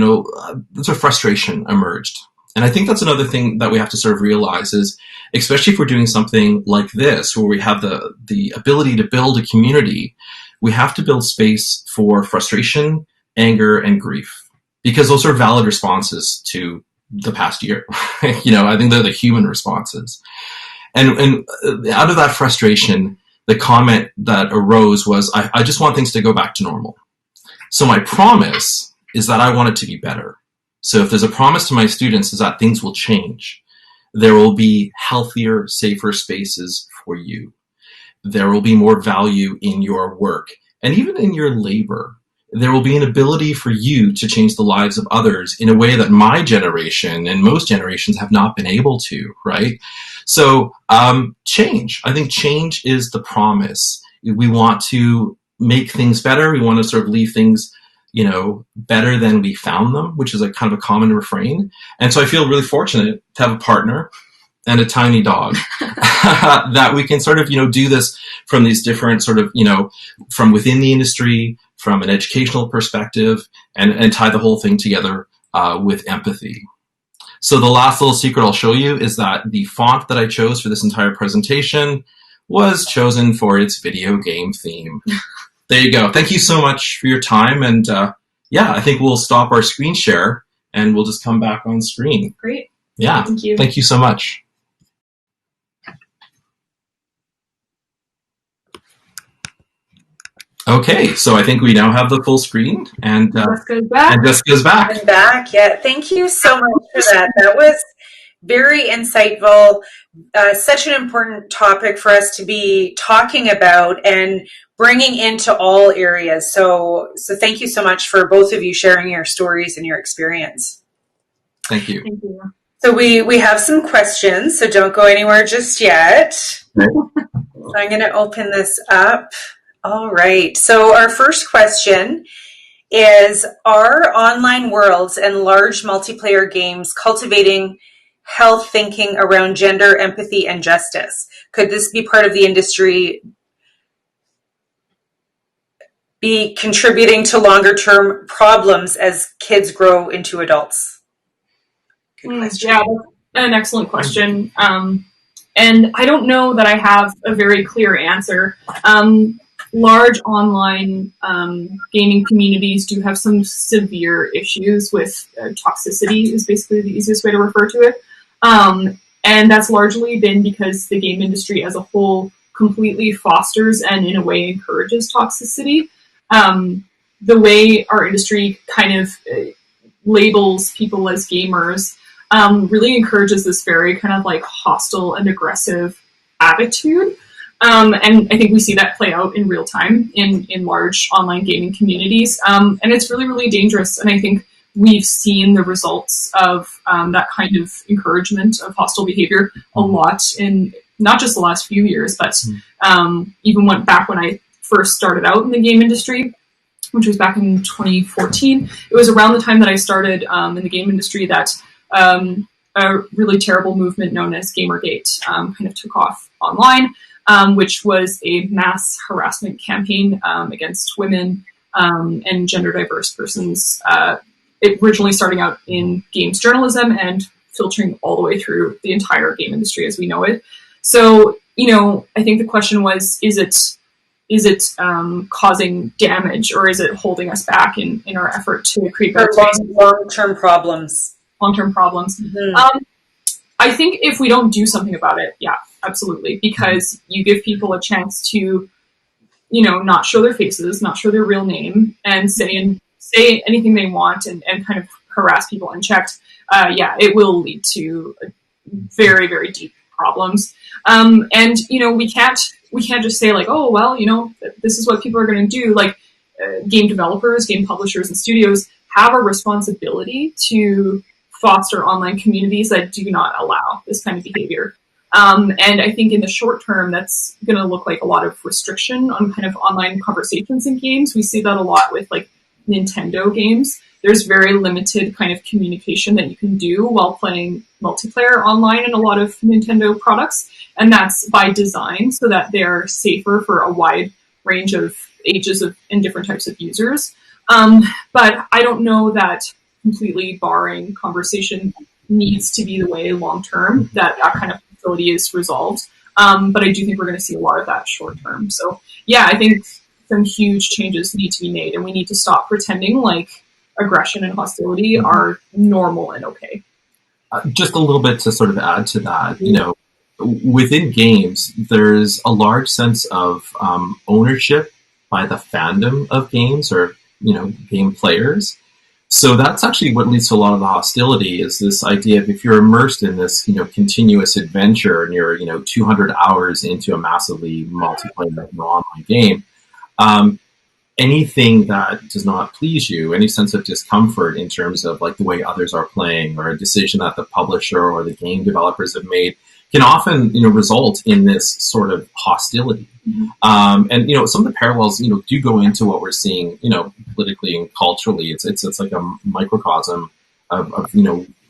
there's a frustration emerged. And I think that's another thing that we have to sort of realize is, especially if we're doing something like this, where we have the ability to build a community, we have to build space for frustration, anger, and grief, because those are valid responses to the past year. I think they're the human responses. And out of that frustration, the comment that arose was, I just want things to go back to normal. So my promise is that I want it to be better. So if there's a promise to my students, is that things will change. There will be healthier, safer spaces for you. There will be more value in your work and even in your labor. There will be an ability for you to change the lives of others in a way that my generation and most generations have not been able to, right? So change. I think change is the promise. We want to make things better. We want to sort of leave things better than we found them, which is a kind of a common refrain. And so I feel really fortunate to have a partner and a tiny dog that we can sort of, do this from these different sort of, from within the industry, from an educational perspective, and tie the whole thing together with empathy. So the last little secret I'll show you is that the font that I chose for this entire presentation was chosen for its video game theme. There you go. Thank you so much for your time. And I think we'll stop our screen share and we'll just come back on screen. Great. Yeah. Thank you. Thank you so much. Okay, so I think we now have the full screen, and Jessica's back. And Jessica's back. I'm back. Yeah, thank you so much for that. That was very insightful. Such an important topic for us to be talking about and bringing into all areas. So thank you so much for both of you sharing your stories and your experience. Thank you. Thank you. So we have some questions, so don't go anywhere just yet. So I'm going to open this up. All right. So our first question is, are online worlds and large multiplayer games cultivating health thinking around gender, empathy, and justice? Could this be part of the industry be contributing to longer term problems as kids grow into adults? Good question. Yeah, that's an excellent question. And I don't know that I have a very clear answer. Large online gaming communities do have some severe issues with toxicity, is basically the easiest way to refer to it. And that's largely been because the game industry as a whole completely fosters and in a way encourages toxicity. The way our industry kind of labels people as gamers really encourages this very kind of like hostile and aggressive attitude. And I think we see that play out in real time in large online gaming communities. And it's really, really dangerous. And I think we've seen the results of that kind of encouragement of hostile behavior a lot in not just the last few years, but even went back when I first started out in the game industry, which was back in 2014. It was around the time that I started in the game industry that a really terrible movement known as Gamergate kind of took off online. Which was a mass harassment campaign against women and gender diverse persons. It originally starting out in games journalism and filtering all the way through the entire game industry as we know it. So, I think the question was, is it causing damage, or is it holding us back in our effort to create better long-term problems? Long-term problems. Mm-hmm. I think if we don't do something about it, yeah, absolutely. Because you give people a chance to, not show their faces, not show their real name, and say anything they want and kind of harass people unchecked. It will lead to very, very deep problems. And we can't just say like, oh well, this is what people are going to do. Like game developers, game publishers, and studios have a responsibility to foster online communities that do not allow this kind of behavior. And I think in the short term, that's going to look like a lot of restriction on kind of online conversations in games. We see that a lot with like Nintendo games. There's very limited kind of communication that you can do while playing multiplayer online in a lot of Nintendo products. And that's by design so that they're safer for a wide range of ages and different types of users. But I don't know that completely barring conversation needs to be the way long term that kind of facility is resolved. But I do think we're going to see a lot of that short term. So yeah, I think some huge changes need to be made, and we need to stop pretending like aggression and hostility are normal and okay. Just a little bit to sort of add to that, within games, there's a large sense of ownership by the fandom of games or, game players. So that's actually what leads to a lot of the hostility, is this idea of if you're immersed in this, continuous adventure and you're, 200 hours into a massively multiplayer online game, anything that does not please you, any sense of discomfort in terms of like the way others are playing or a decision that the publisher or the game developers have made can often, result in this sort of hostility. Mm-hmm. And, some of the parallels, do go into what we're seeing, politically and culturally. It's like a microcosm of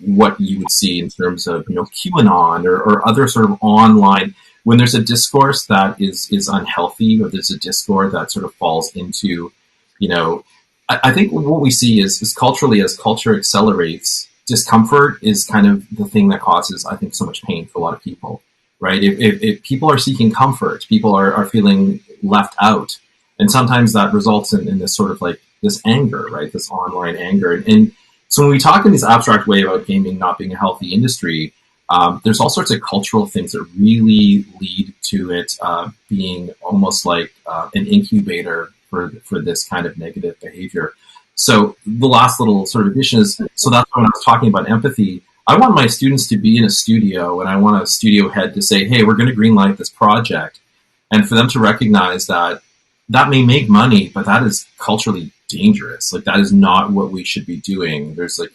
what you would see in terms of, QAnon or other sort of online, when there's a discourse that is unhealthy, or there's a discourse that sort of falls into, I think what we see is culturally, as culture accelerates, discomfort is kind of the thing that causes, I think, so much pain for a lot of people, right? If people are seeking comfort, people are feeling left out. And sometimes that results in this sort of like this anger, right? This online anger. And so when we talk in this abstract way about gaming not being a healthy industry, there's all sorts of cultural things that really lead to it being almost like an incubator for this kind of negative behavior. So the last little sort of addition is, so that's when I was talking about empathy. I want my students to be in a studio, and I want a studio head to say, hey, we're going to greenlight this project. And for them to recognize that may make money, but that is culturally dangerous. Like, that is not what we should be doing. There's like,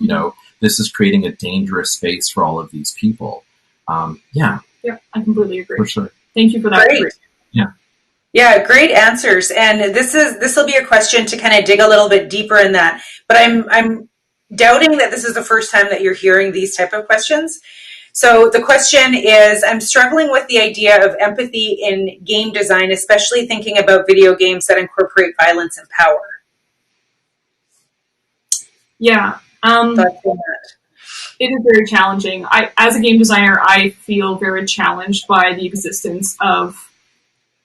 this is creating a dangerous space for all of these people. Yeah, I completely agree. For sure. Thank you for that. Great. Yeah. Yeah, great answers. And this will be a question to kind of dig a little bit deeper in that. But I'm doubting that this is the first time that you're hearing these type of questions. So the question is, I'm struggling with the idea of empathy in game design, especially thinking about video games that incorporate violence and power. Yeah. is very challenging. As a game designer, I feel very challenged by the existence of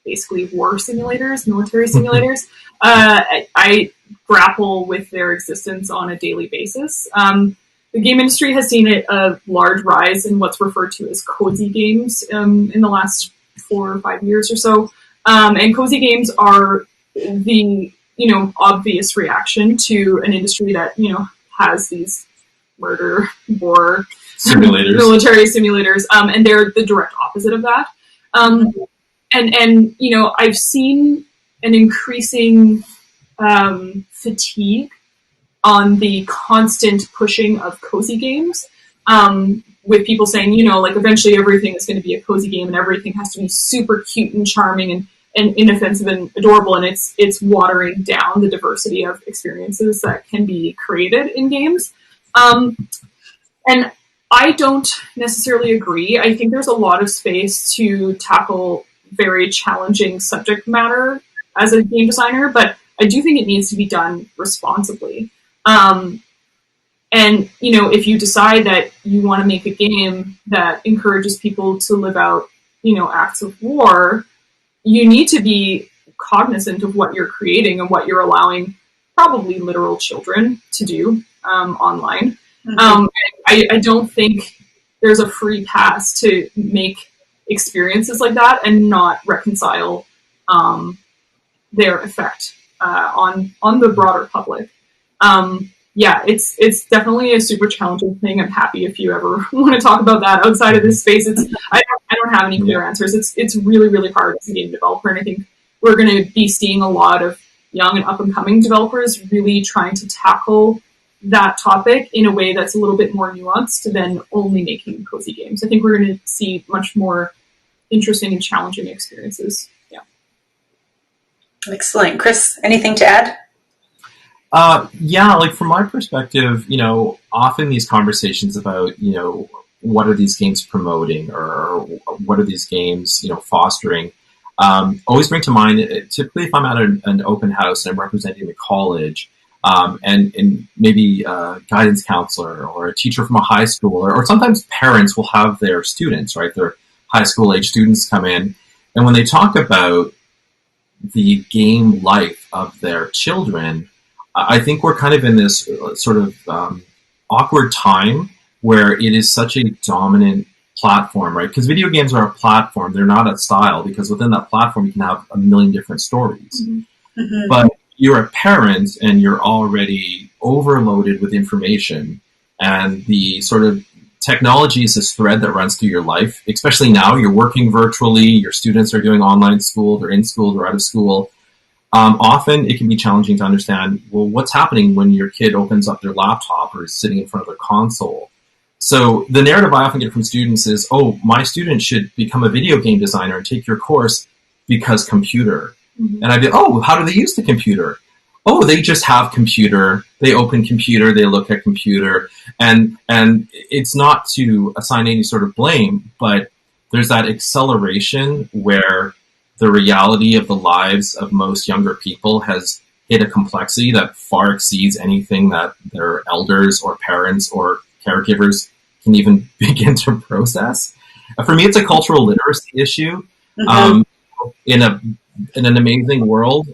basically war simulators, military simulators. I grapple with their existence on a daily basis. The game industry has seen a large rise in what's referred to as cozy games in the last 4 or 5 years or so. And cozy games are the, obvious reaction to an industry that, has these murder, war, Simulators. military simulators, and they're the direct opposite of that. And I've seen an increasing fatigue on the constant pushing of cozy games, with people saying, eventually everything is going to be a cozy game and everything has to be super cute and charming and inoffensive and adorable, and it's watering down the diversity of experiences that can be created in games. And I don't necessarily agree. I think there's a lot of space to tackle very challenging subject matter as a game designer, but I do think it needs to be done responsibly. And, if you decide that you want to make a game that encourages people to live out, acts of war, you need to be cognizant of what you're creating and what you're allowing probably literal children to do online. Mm-hmm. I don't think there's a free pass to make experiences like that and not reconcile their effect on the broader public. It's definitely a super challenging thing. I'm happy if you ever want to talk about that outside of this space. I don't have any clear answers. It's really, really hard as a game developer, and I think we're going to be seeing a lot of young and up-and-coming developers really trying to tackle that topic in a way that's a little bit more nuanced than only making cozy games. I think we're going to see much more interesting and challenging experiences. Yeah. Excellent. Chris, anything to add? From my perspective, often these conversations about, what are these games promoting or what are these games, fostering, always bring to mind, typically if I'm at an open house and I'm representing the college, and maybe a guidance counselor or a teacher from a high school, or sometimes parents will have their students, right? Their high school age students come in, and when they talk about the game life of their children, I think we're kind of in this sort of awkward time where it is such a dominant platform, right? Because video games are a platform. They're not a style, because within that platform, you can have a million different stories. Mm-hmm. Mm-hmm. But you're a parent and you're already overloaded with information, and the sort of technology is this thread that runs through your life, especially now. You're working virtually, your students are doing online school, they're in school, they're out of school. Often it can be challenging to understand, well, what's happening when your kid opens up their laptop or is sitting in front of their console. So the narrative I often get from students is, oh, my student should become a video game designer and take your course because computer. Mm-hmm. And I'd be, oh, how do they use the computer? Oh, they just have computer. They open computer. They look at computer. And it's not to assign any sort of blame, but there's that acceleration where the reality of the lives of most younger people has hit a complexity that far exceeds anything that their elders or parents or caregivers can even begin to process. For me, it's a cultural literacy issue. Mm-hmm. In an amazing world,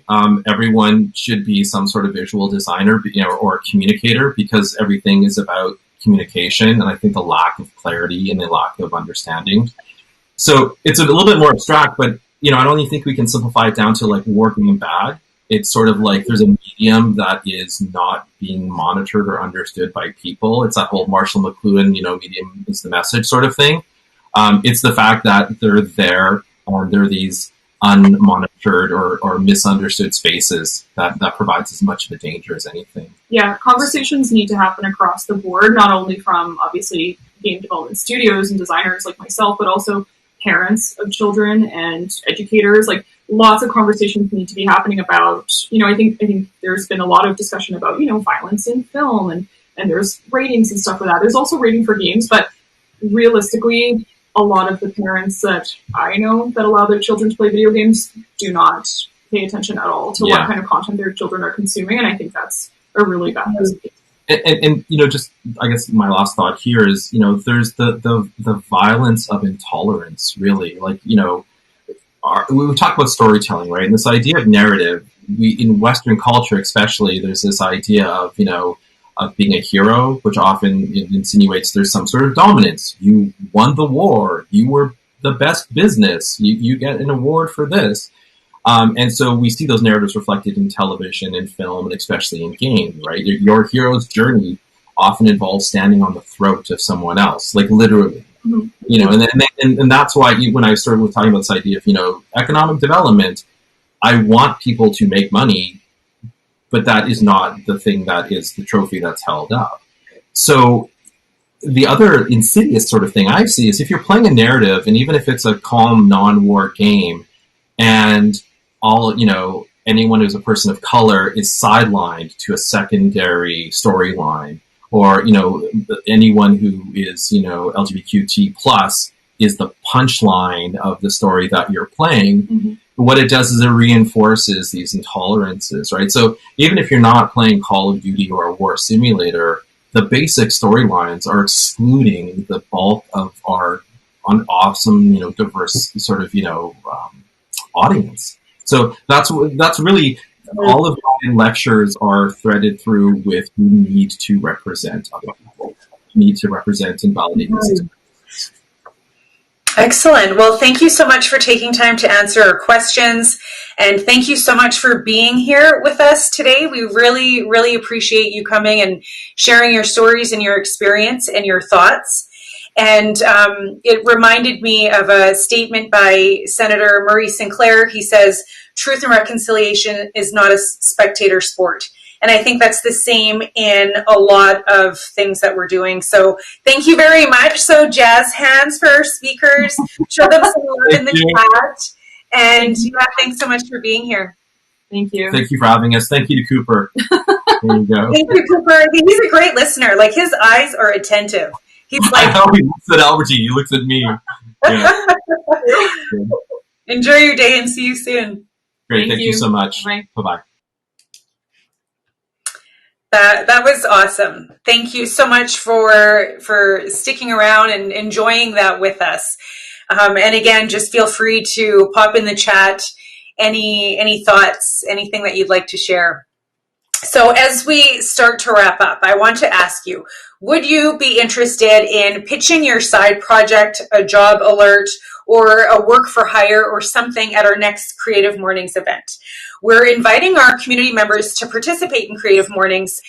everyone should be some sort of visual designer, or communicator, because everything is about communication. And I think the lack of clarity and the lack of understanding. So it's a little bit more abstract, but I don't even think we can simplify it down to like war being bad. It's sort of like there's a medium that is not being monitored or understood by people. It's that whole Marshall McLuhan, medium is the message sort of thing. It's the fact that they're there, or they're these unmonitored or misunderstood spaces that provides as much of a danger as anything. Yeah, conversations need to happen across the board, not only from obviously game development studios and designers like myself, but also parents of children and educators. Like, lots of conversations need to be happening about, I think there's been a lot of discussion about, violence in film, and there's ratings and stuff like that. There's also rating for games, but realistically, a lot of the parents that I know that allow their children to play video games do not pay attention at all to what kind of content their children are consuming, and I think that's a really bad recipe. and just I guess my last thought here is, there's the violence of intolerance, really. Like, we talk about storytelling, right? And this idea of narrative, in Western culture especially, there's this idea of, of being a hero, which often insinuates there's some sort of dominance. You won the war. You were the best business. You get an award for this. And so we see those narratives reflected in television and film, and especially in games, right? Your hero's journey often involves standing on the throat of someone else, like literally. Mm-hmm. And that's why when I started with talking about this idea of, economic development, I want people to make money, but that is not the thing that is the trophy that's held up. So the other insidious sort of thing I see is if you're playing a narrative, and even if it's a calm, non-war game, and anyone who's a person of color is sidelined to a secondary storyline, or, anyone who is, LGBTQ plus is the punchline of the story that you're playing, mm-hmm. What it does is it reinforces these intolerances, right? So even if you're not playing Call of Duty or a war simulator, the basic storylines are excluding the bulk of our awesome, diverse sort of, audience. So that's really all of my lectures are threaded through with you need to represent other people. You need to represent and validate this experience. Excellent. Well, thank you so much for taking time to answer our questions. And thank you so much for being here with us today. We really, really appreciate you coming and sharing your stories and your experience and your thoughts. And it reminded me of a statement by Senator Murray Sinclair. He says, truth and reconciliation is not a spectator sport. And I think that's the same in a lot of things that we're doing. So thank you very much. So jazz hands for our speakers. Show them some love in the chat. And thanks so much for being here. Thank you. Thank you for having us. Thank you to Cooper. There you go. Thank you, Cooper. He's a great listener. Like, his eyes are attentive. He's like, I know, he looks at Albertine. He looks at me. Yeah. Enjoy your day and see you soon. Great. Thank you so much. Bye-bye. That was awesome. Thank you so much for sticking around and enjoying that with us. And again, just feel free to pop in the chat any thoughts, anything that you'd like to share. So as we start to wrap up, I want to ask you, would you be interested in pitching your side project, a job alert, or a work for hire or something at our next Creative Mornings event? We're inviting our community members to participate in Creative Mornings.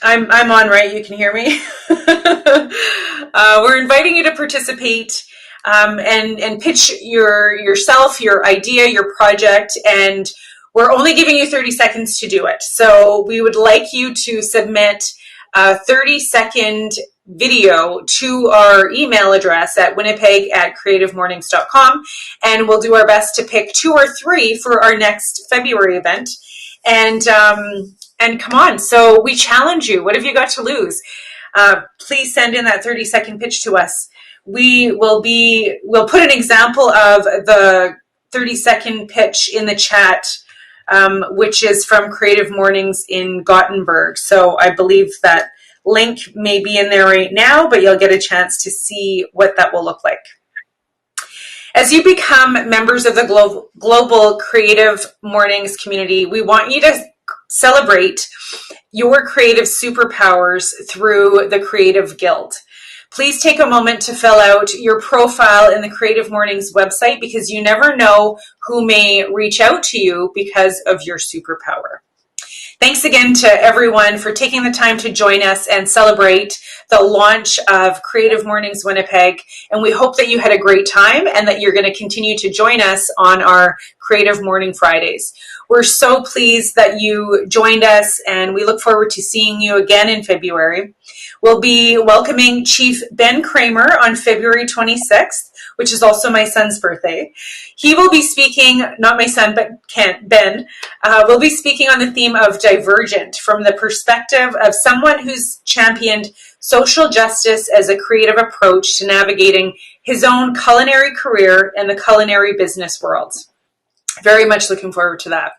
I'm on, right? You can hear me? We're inviting you to participate and pitch yourself, your idea, your project, and we're only giving you 30 seconds to do it. So we would like you to submit a 30-second video to our email address at winnipeg@creativemornings.com, and we'll do our best to pick 2 or 3 for our next February event. And come on, so we challenge you. What have you got to lose? Please send in that 30-second pitch to us. We'll put an example of the 30-second pitch in the chat, which is from Creative Mornings in Gothenburg. So I believe that link may be in there right now, but you'll get a chance to see what that will look like. As you become members of the global Creative Mornings community, we want you to celebrate your creative superpowers through the Creative Guild. Please take a moment to fill out your profile in the Creative Mornings website, because you never know who may reach out to you because of your superpower. Thanks again to everyone for taking the time to join us and celebrate the launch of Creative Mornings Winnipeg. And we hope that you had a great time and that you're going to continue to join us on our Creative Morning Fridays. We're so pleased that you joined us, and we look forward to seeing you again in February. We'll be welcoming Chief Ben Kramer on February 26th, which is also my son's birthday. He will be speaking, not my son, but Ben, will be speaking on the theme of Divergent from the perspective of someone who's championed social justice as a creative approach to navigating his own culinary career and the culinary business world. Very much looking forward to that.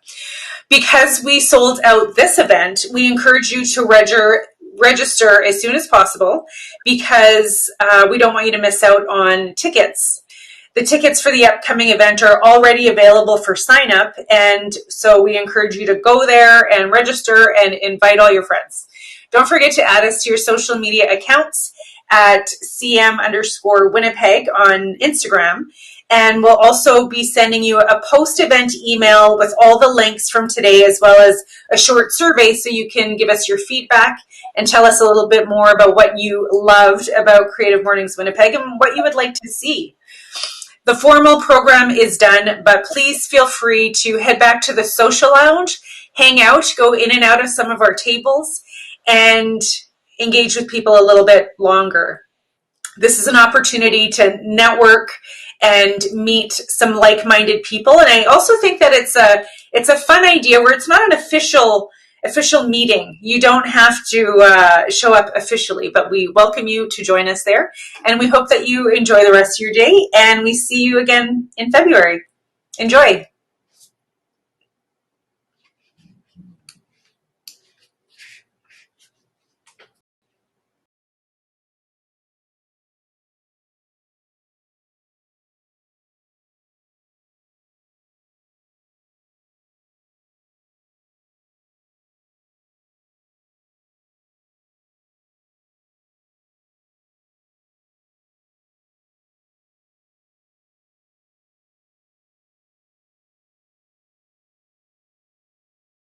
Because we sold out this event, we encourage you to register as soon as possible, because we don't want you to miss out on tickets. The tickets for the upcoming event are already available for sign up, and so we encourage you to go there and register and invite all your friends. Don't forget to add us to your social media accounts at cm_Winnipeg on Instagram. And we'll also be sending you a post-event email with all the links from today, as well as a short survey so you can give us your feedback and tell us a little bit more about what you loved about Creative Mornings Winnipeg and what you would like to see. The formal program is done, but please feel free to head back to the social lounge, hang out, go in and out of some of our tables, and engage with people a little bit longer. This is an opportunity to network and meet some like-minded people. And I also think that it's a fun idea where it's not an official meeting. You don't have to show up officially, but we welcome you to join us there. And we hope that you enjoy the rest of your day, and we see you again in February. Enjoy.